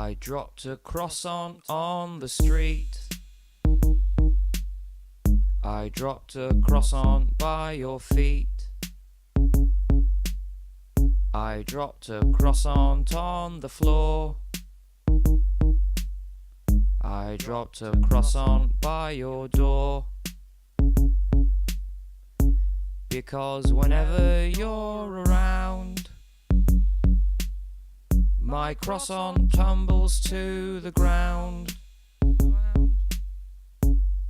I dropped a croissant on the street. I dropped a croissant by your feet. I dropped a croissant on the floor. I dropped a croissant by your door. Because whenever you're around, my croissant tumbles to the ground.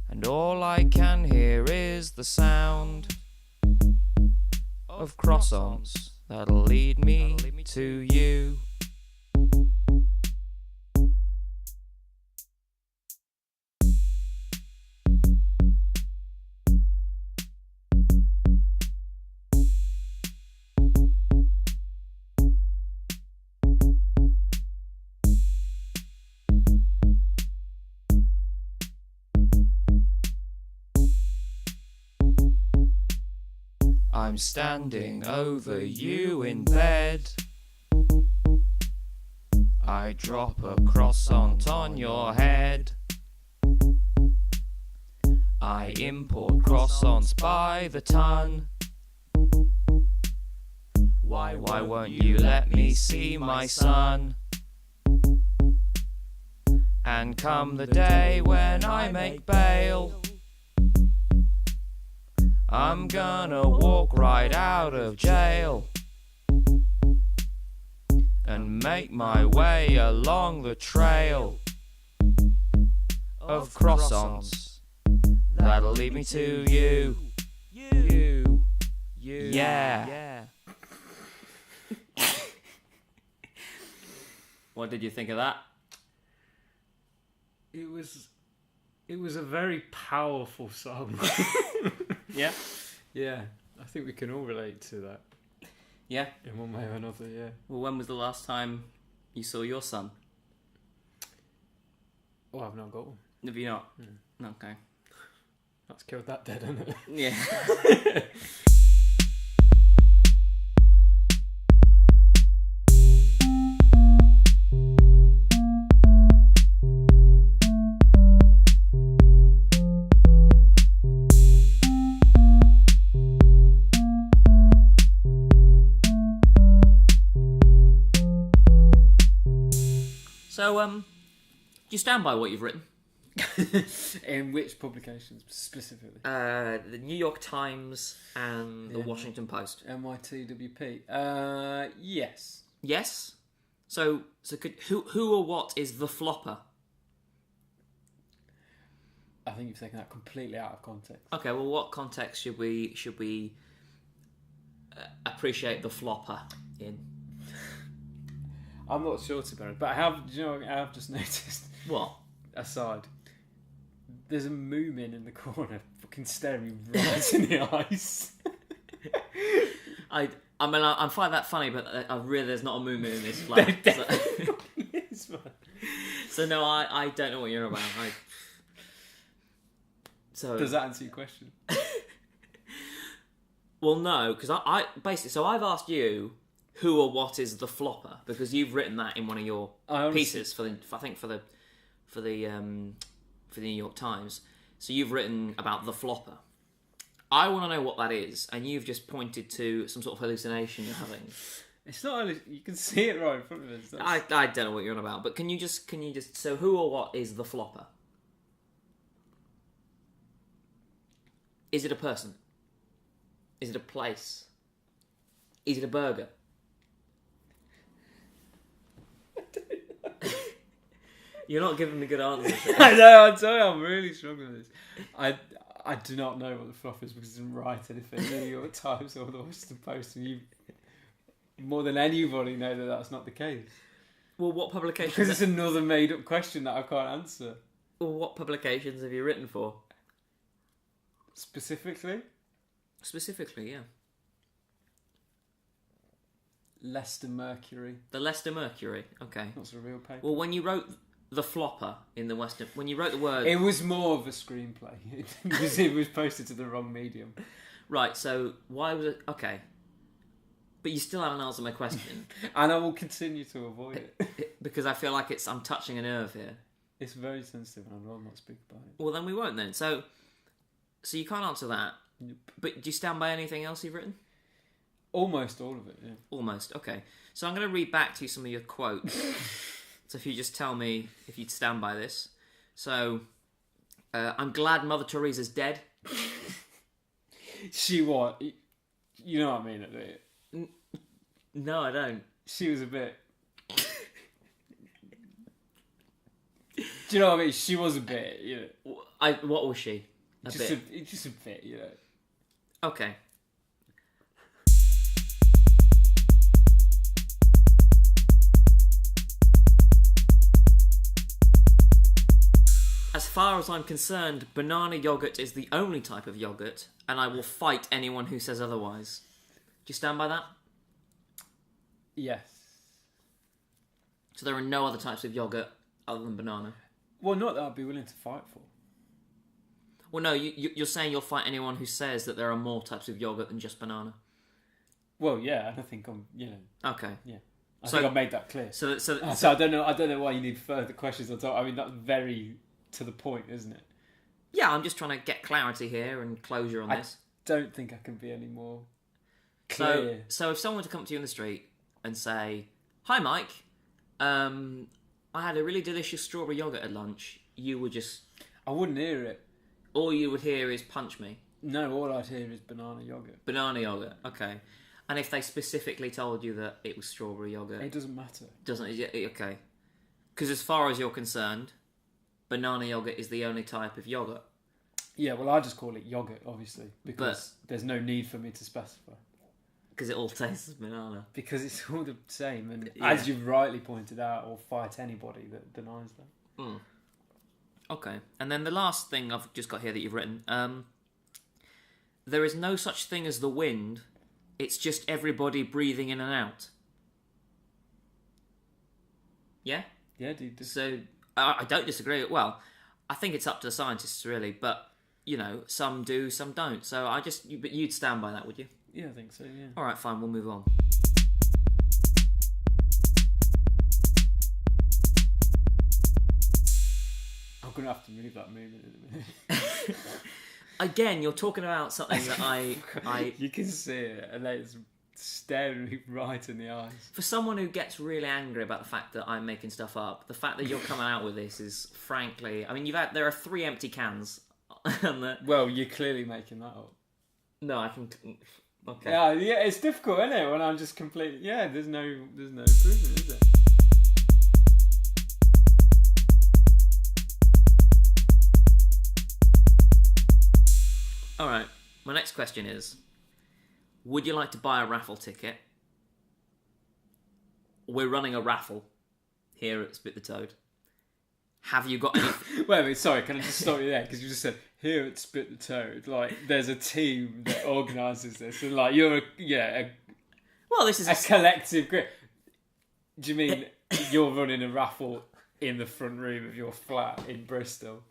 And all I can hear is the sound of croissants that'll lead me to you. I'm standing over you in bed. I drop a croissant on your head. I import croissants by the ton. Why won't you let me see my son? And come the day when I make bail, I'm gonna walk right out of jail and make my way along the trail of croissants that'll lead me to you. Yeah. What did you think of that? It was a very powerful song. Yeah? Yeah, I think we can all relate to that. Yeah? In one way or another, yeah. Well, when was the last time you saw your son? Oh, I've not got one. Have you not? Okay. That's killed that dead, hasn't it? Yeah. So, do you stand by what you've written? In which publications specifically? The New York Times and the Washington Post. NYTWP. Yes. Yes. So who or what is the flopper? I think you've taken that completely out of context. Okay. Well, what context should we appreciate the flopper in? I'm not sure, to be honest, but I have just noticed. What? Aside, there's a Moomin in the corner, fucking staring me right in the eyes. I mean, I find that funny, but I really there's not a Moomin in this flat. Yes, man. So no, I don't know what you're about. So does that answer your question? Well, no, because I basically. So I've asked you who or what is the flopper because you've written that in one of your pieces for the New York Times. So you've written about the flopper. I want to know what that is, and you've just pointed to some sort of hallucination you're having. It's not. You can see it right in front of us. I don't know what you're on about, but can you just? So who or what is the flopper? Is it a person? Is it a place? Is it a burger? You're not giving me good answers. I know, I'm sorry, I'm really struggling with this. I do not know what the flop is because I didn't write anything in the New York Times or the Washington Post, and you, more than anybody, know that that's not the case. Well, what publications... Because it's another made-up question that I can't answer. Well, what publications have you written for? Specifically, yeah. Leicester Mercury. The Leicester Mercury, okay. That's a real paper. Well, when you wrote the flopper in the Western... When you wrote the word... It was more of a screenplay. It was posted to the wrong medium. Right, so why was it... Okay. But you still haven't answered my question. And I will continue to avoid it. Because I feel like I'm touching a nerve here. It's very sensitive and I'd rather not speak about it. Well, then we won't then. So you can't answer that. Nope. But do you stand by anything else you've written? Almost all of it, yeah. Almost, okay. So I'm going to read back to you some of your quotes. So if you just tell me if you'd stand by this. So, I'm glad Mother Teresa's dead. She what? You know what I mean, don't you? No, I don't. She was a bit... Do you know what I mean? She was a bit, you know. What was she? Just a bit, you know. Okay. As far as I'm concerned, banana yogurt is the only type of yogurt, and I will fight anyone who says otherwise. Do you stand by that? Yes. So there are no other types of yogurt other than banana? Well, not that I'd be willing to fight for. Well, no, you're saying you'll fight anyone who says that there are more types of yogurt than just banana. Well, yeah, and I think I'm, Okay. Yeah. I think I've made that clear. So I don't know why you need further questions on top. I mean, that's very to the point, isn't it? Yeah, I'm just trying to get clarity here and closure on this. Don't think I can be any more clear. So if someone were to come to you in the street and say, "Hi, Mike, I had a really delicious strawberry yogurt at lunch," you would just... I wouldn't hear it. All you would hear is punch me. No, all I'd hear is banana yogurt. Banana yogurt, okay. And if they specifically told you that it was strawberry yogurt... It doesn't matter. Doesn't it? Okay. Because as far as you're concerned, banana yogurt is the only type of yogurt. Yeah, well, I just call it yogurt, obviously, because there's no need for me to specify. Because it all tastes of banana. Because it's all the same, and Yeah. as you've rightly pointed out, I'll fight anybody that denies that. Mm. Okay. And then the last thing I've just got here that you've written. There is no such thing as the wind. It's just everybody breathing in and out. Yeah? Yeah, dude. So, I don't disagree. Well, I think it's up to the scientists, really. But, some do, some don't. So, but you'd stand by that, would you? Yeah, I think so, yeah. All right, fine. We'll move on. I'm going to have to move that movement in a minute. Again, you're talking about something that I... You can see it, and it's staring me right in the eyes. For someone who gets really angry about the fact that I'm making stuff up, the fact that you're coming out with this is, frankly... I mean, there are 3 empty cans. Well, you're clearly making that up. No, I can... Okay. Yeah, it's difficult, isn't it? When I'm just completely... Yeah, there's no improvement, is there? Alright, my next question is, would you like to buy a raffle ticket? We're running a raffle here at Spit the Toad. Have you got any... Wait, sorry, can I just stop you there? Because you just said, here at Spit the Toad, like, there's a team that organises this, and, like, you're Well, this is a collective group. Do you mean you're running a raffle in the front room of your flat in Bristol?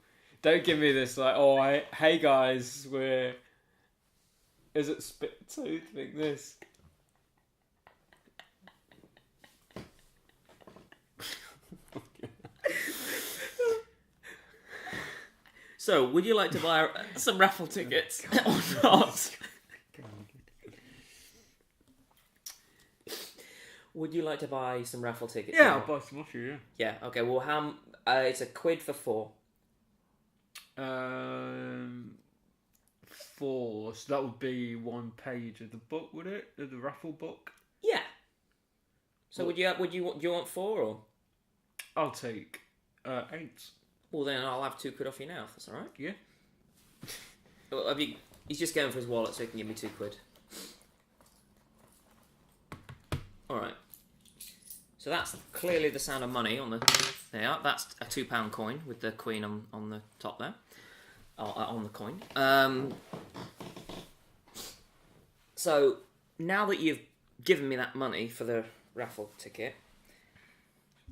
Don't give me this, like, hey guys, is it Spit the Toad think this? So, would you like to buy some raffle tickets or not? Would you like to buy some raffle tickets? Yeah, I'll buy some off you, yeah. Yeah, okay, well, it's £1 for 4. 4, so that would be 1 page of the book, would it? Of the raffle book? Yeah. So do you want 4 or? I'll take 8. Well, then I'll have £2 off you now, if that's alright. Yeah. Well, he's just going for his wallet so he can give me £2. Alright. So that's clearly the sound of money on the... There you are. That's a £2 coin with the queen on the top there. On the coin. So, now that you've given me that money for the raffle ticket,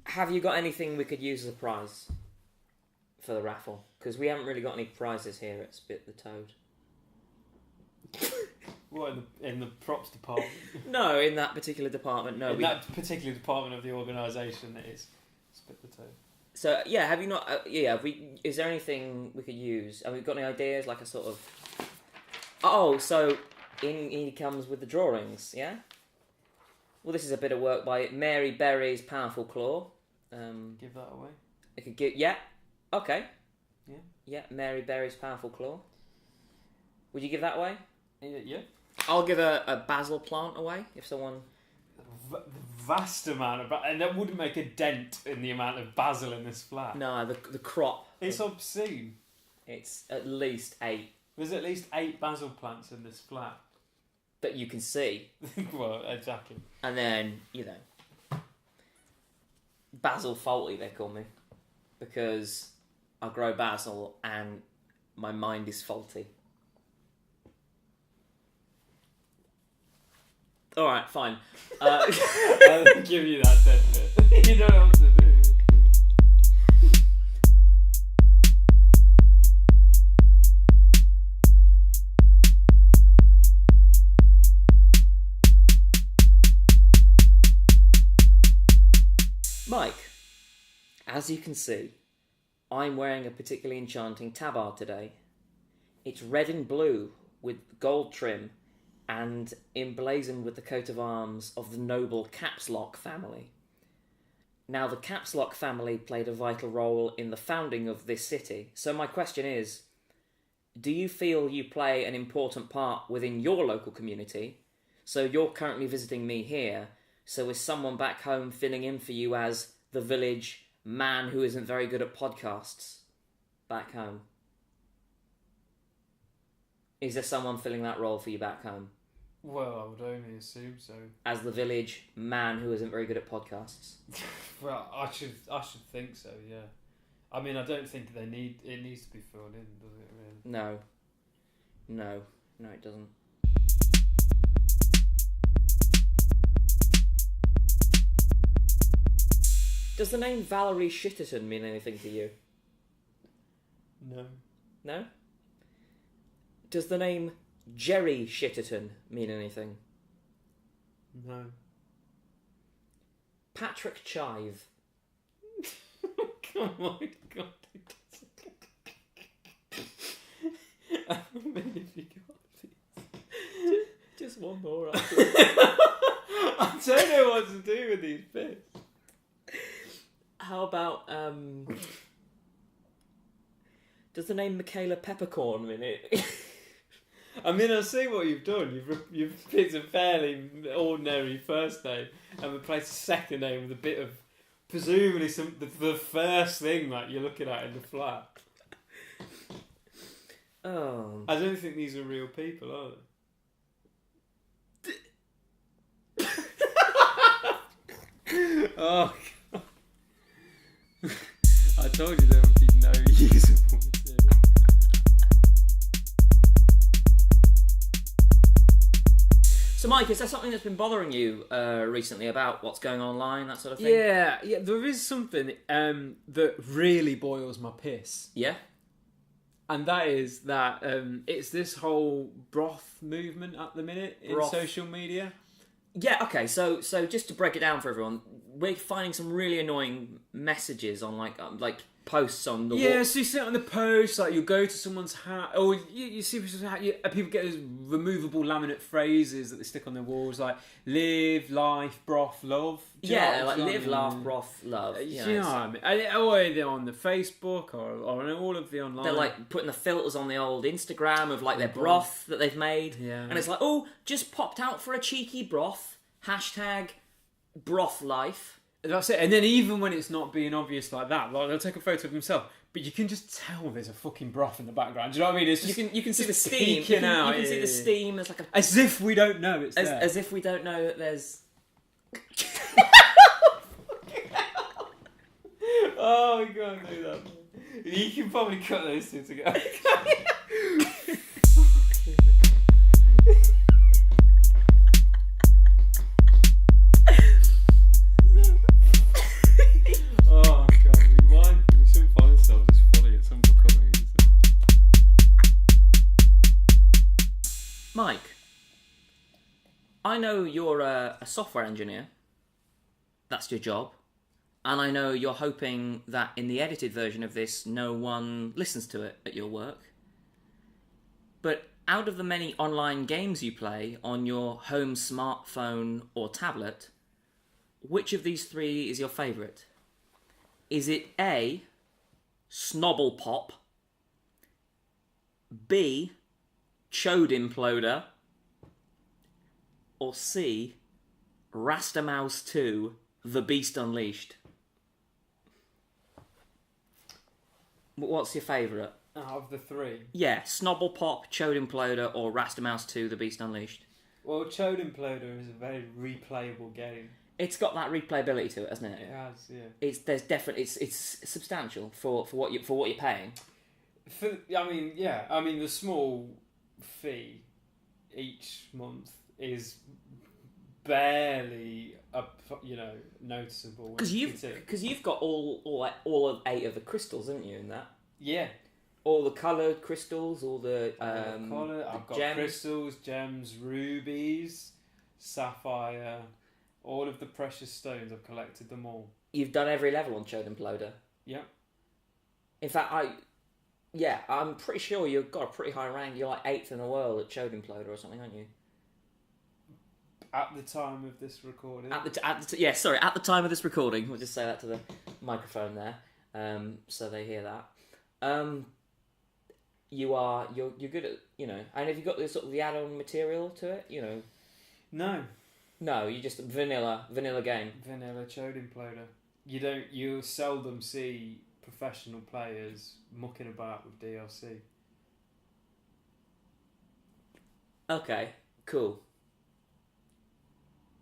have you got anything we could use as a prize for the raffle? Because we haven't really got any prizes here at Spit the Toad. What, in the props department? No, in that particular department, no. In that particular department of the organisation that is split the toe. So yeah, have you not? Is there anything we could use? Have we got any ideas? Like a sort of. Oh, so in he comes with the drawings. Yeah. Well, this is a bit of work by Mary Berry's Powerful Claw. Give that away. I could give. Yeah. Okay. Yeah. Yeah. Mary Berry's Powerful Claw. Would you give that away? Yeah. I'll give a basil plant away if someone. Vast amount of, and that wouldn't make a dent in the amount of basil in this flat. No, the crop. It's obscene. It's at least 8 There's at least 8 basil plants in this flat. that you can see, Well, exactly. and then basil faulty they call me, because I grow basil and my mind is faulty. All right, fine. I'll give you that dead bit. You don't know what to do. Mike, as you can see, I'm wearing a particularly enchanting tabard today. It's red and blue with gold trim and emblazoned with the coat of arms of the noble Caps Lock family. Now, the Caps Lock family played a vital role in the founding of this city, so my question is, do you feel you play an important part within your local community? So you're currently visiting me here, so is someone back home filling in for you as the village man who isn't very good at podcasts back home? Is there someone filling that role for you back home? Well, I would only assume so. As the village man who isn't very good at podcasts? Well, I should think so. Yeah. I mean, I don't think it needs to be filled in, does it? Really? No, it doesn't. Does the name Valerie Shitterton mean anything to you? No. No? Does the name Jerry Shitterton mean anything? No. Patrick Chive. Oh my god. How many have you got? Just one more. I don't know what to do with these bits. How about, does the name Michaela Peppercorn mean it? I mean, I see what you've done. You've picked a fairly ordinary first name and replaced a second name with a bit of presumably the first thing that you're looking at in the flat. Oh. I don't think these are real people, are they? Oh God. I told you there would be no usable material. So, Mike, is there something that's been bothering you recently about what's going on online, that sort of thing? Yeah, there is something that really boils my piss. Yeah? And that is that it's this whole broth movement at the minute in social media. Yeah, okay, so just to break it down for everyone, we're finding some really annoying messages on like posts on the wall. Yeah, so you see it on the post, like you go to someone's house, or you see people's house, people get those removable laminate phrases that they stick on their walls, like live, life, broth, love. Yeah, like live, laugh, broth, love. Do you know what I mean? Or they're on the Facebook or on all of the online. They're like putting the filters on the old Instagram of like their broth that they've made. Yeah. And it's like, oh, just popped out for a cheeky broth. Hashtag broth life. That's it. And then even when it's not being obvious like that, like they'll take a photo of themselves, but you can just tell there's a fucking broth in the background. Do you know what I mean? It's just, you can see the steam. peeking out. You can see the steam as like as if we don't know it's there. As if we don't know that there's. Oh my god, no, that. You can probably cut those two together. Oh god, we shouldn't find ourselves as funny at some comedy. Mike, I know you're a software engineer. That's your job. And I know you're hoping that in the edited version of this, no one listens to it at your work. But out of the many online games you play on your home smartphone or tablet, which of these three is your favourite? Is it A, Snobble Pop, B, Chode Imploder, or C, Rastamouse 2, The Beast Unleashed? What's your favourite? Out of the three? Yeah, Snobble Pop, Chode Imploder, or Rastamouse 2, The Beast Unleashed. Well, Chode Imploder is a very replayable game. It's got that replayability to it, hasn't it? It has, yeah. It's substantial for what you're paying. The small fee each month is barely noticeable. Because you've got all 8 of the crystals, haven't you? In that, yeah, all the coloured crystals, all the I've got gems. crystals, gems, rubies, sapphire, all of the precious stones. I've collected them all. You've done every level on Chode Imploder. Yeah. In fact, I'm pretty sure you've got a pretty high rank. You're like 8th in the world at Chode Imploder or something, aren't you? At the time of this recording. At the time of this recording. We'll just say that to the microphone there, so they hear that. You're good at, and have you got the sort of the add-on material to it? No, you just vanilla game. Vanilla Chode Imploder. You seldom see professional players mucking about with DLC. Okay, cool.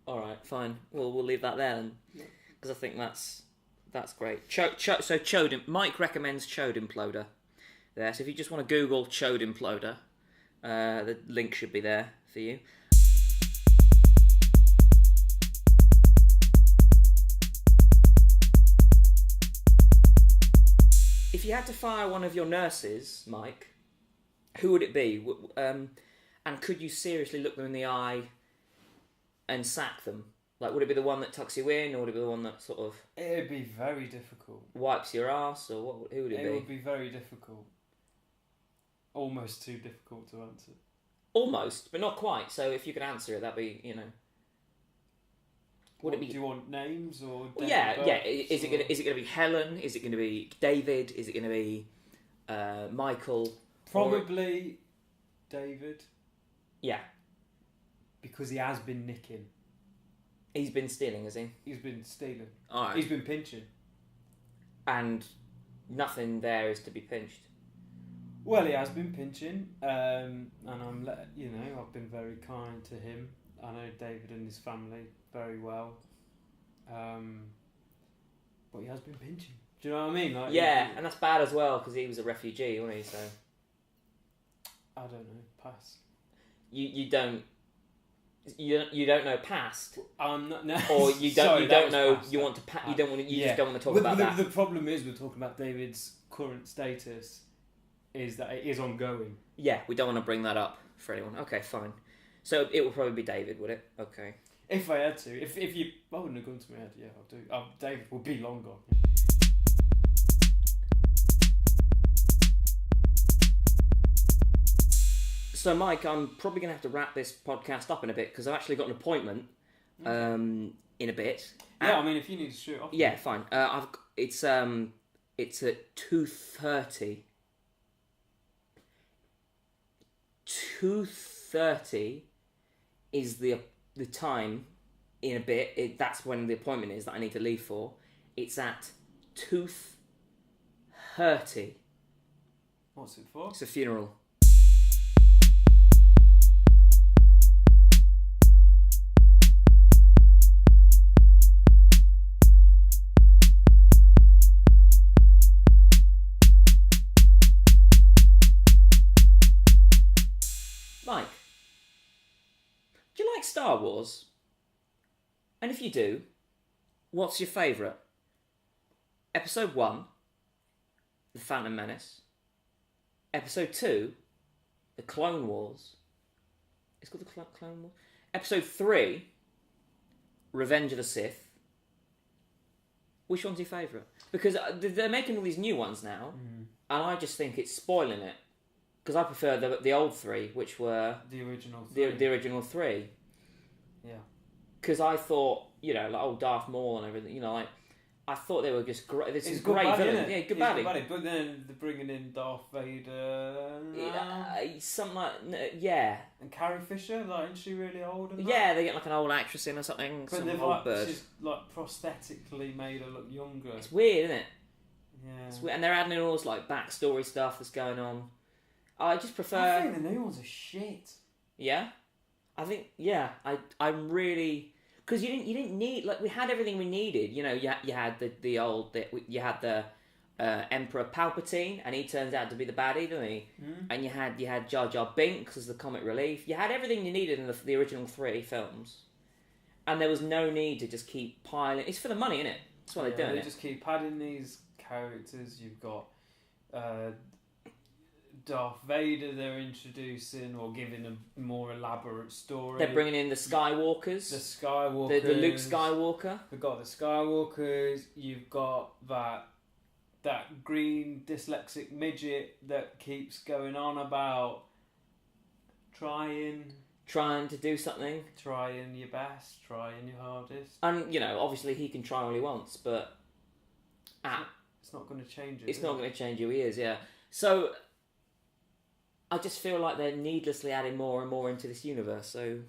All right, fine. Well, we'll leave that there then, because I think that's great. Mike recommends Chode Imploder. There, so if you just want to Google Chode Imploder, the link should be there for you. If you had to fire one of your nurses, Mike, who would it be? And could you seriously look them in the eye and sack them? Like, would it be the one that tucks you in, or would it be the one that sort of... It'd be very difficult. Wipes your ass, or what? Who would it be? It would be very difficult. Almost too difficult to answer. Almost, but not quite. So if you could answer it, that'd be, Would it be? Do you want names or? Well, yeah. Is it going to be Helen? Is it going to be David? Is it going to be Michael? Probably David. Yeah. Because he has been nicking. He's been stealing, has he? He's been stealing. All right. He's been pinching. And nothing there is to be pinched. Well, he has been pinching, and I've been very kind to him. I know David and his family very well, but he has been pinching. Do you know what I mean? Like, yeah, and that's bad as well because he was a refugee, wasn't he? So I don't know. Pass. You don't know past. No. Or you don't Sorry, you don't know past, you want to you don't want to, you yeah. just don't want to talk about that. The problem is we're talking about David's current status is that it is ongoing. Yeah, we don't want to bring that up for anyone. Okay, fine. So it would probably be David, would it? Okay. If I had to, if you wouldn't have gone to my head, yeah, I'll do. David will be long gone. So, Mike, I'm probably going to have to wrap this podcast up in a bit because I've actually got an appointment in a bit. Yeah, I mean, if you need to shoot off. Yeah, fine. It's at 2:30. 2:30 is the time in a bit. That's when the appointment is that I need to leave for. It's at 2:30. What's it for? It's a funeral. Mike, do you like Star Wars? And if you do, what's your favourite? Episode 1, The Phantom Menace. Episode 2, The Clone Wars. It's called The Clone Wars. Episode 3, Revenge of the Sith. Which one's your favourite? Because they're making all these new ones now, and I just think it's spoiling it. Because I prefer the old 3, which were The original 3. the original 3. Yeah. Because I thought, like Darth Maul and everything, like I thought they were just great. This is great baddie, villain. isn't it? Yeah, good He's baddie. good baddie. But then they're bringing in Darth Vader. Something like yeah. And Carrie Fisher, like, isn't she really old? And Yeah, they get like an old actress in or something. but some they've old bird. she's like prosthetically made her look younger. It's weird, isn't it? Yeah. It's weird. And they're adding in all this like backstory stuff that's going on. I just prefer. I think the new ones are shit. Yeah, I think I'm really because you didn't need like we had everything we needed. You had you had the Emperor Palpatine, and he turns out to be the baddie, doesn't he? And you had Jar Jar Binks as the comic relief. You had everything you needed in the original 3 films, and there was no need to just keep piling. It's for the money, isn't it? That's why they're doing They it. just keep adding these characters. You've got Darth Vader they're introducing or giving a more elaborate story. They're bringing in the Skywalkers. The Skywalkers. The Luke Skywalker. We've got the Skywalkers. You've got that green dyslexic midget that keeps going on about trying to do something. Trying your best. Trying your hardest. And, obviously he can try all he wants, but it's not going to change it. It's not going to change who he is, yeah. So I just feel like they're needlessly adding more and more into this universe. So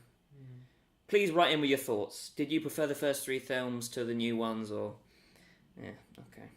please write in with your thoughts. Did you prefer the first 3 films to the new ones, or yeah, okay.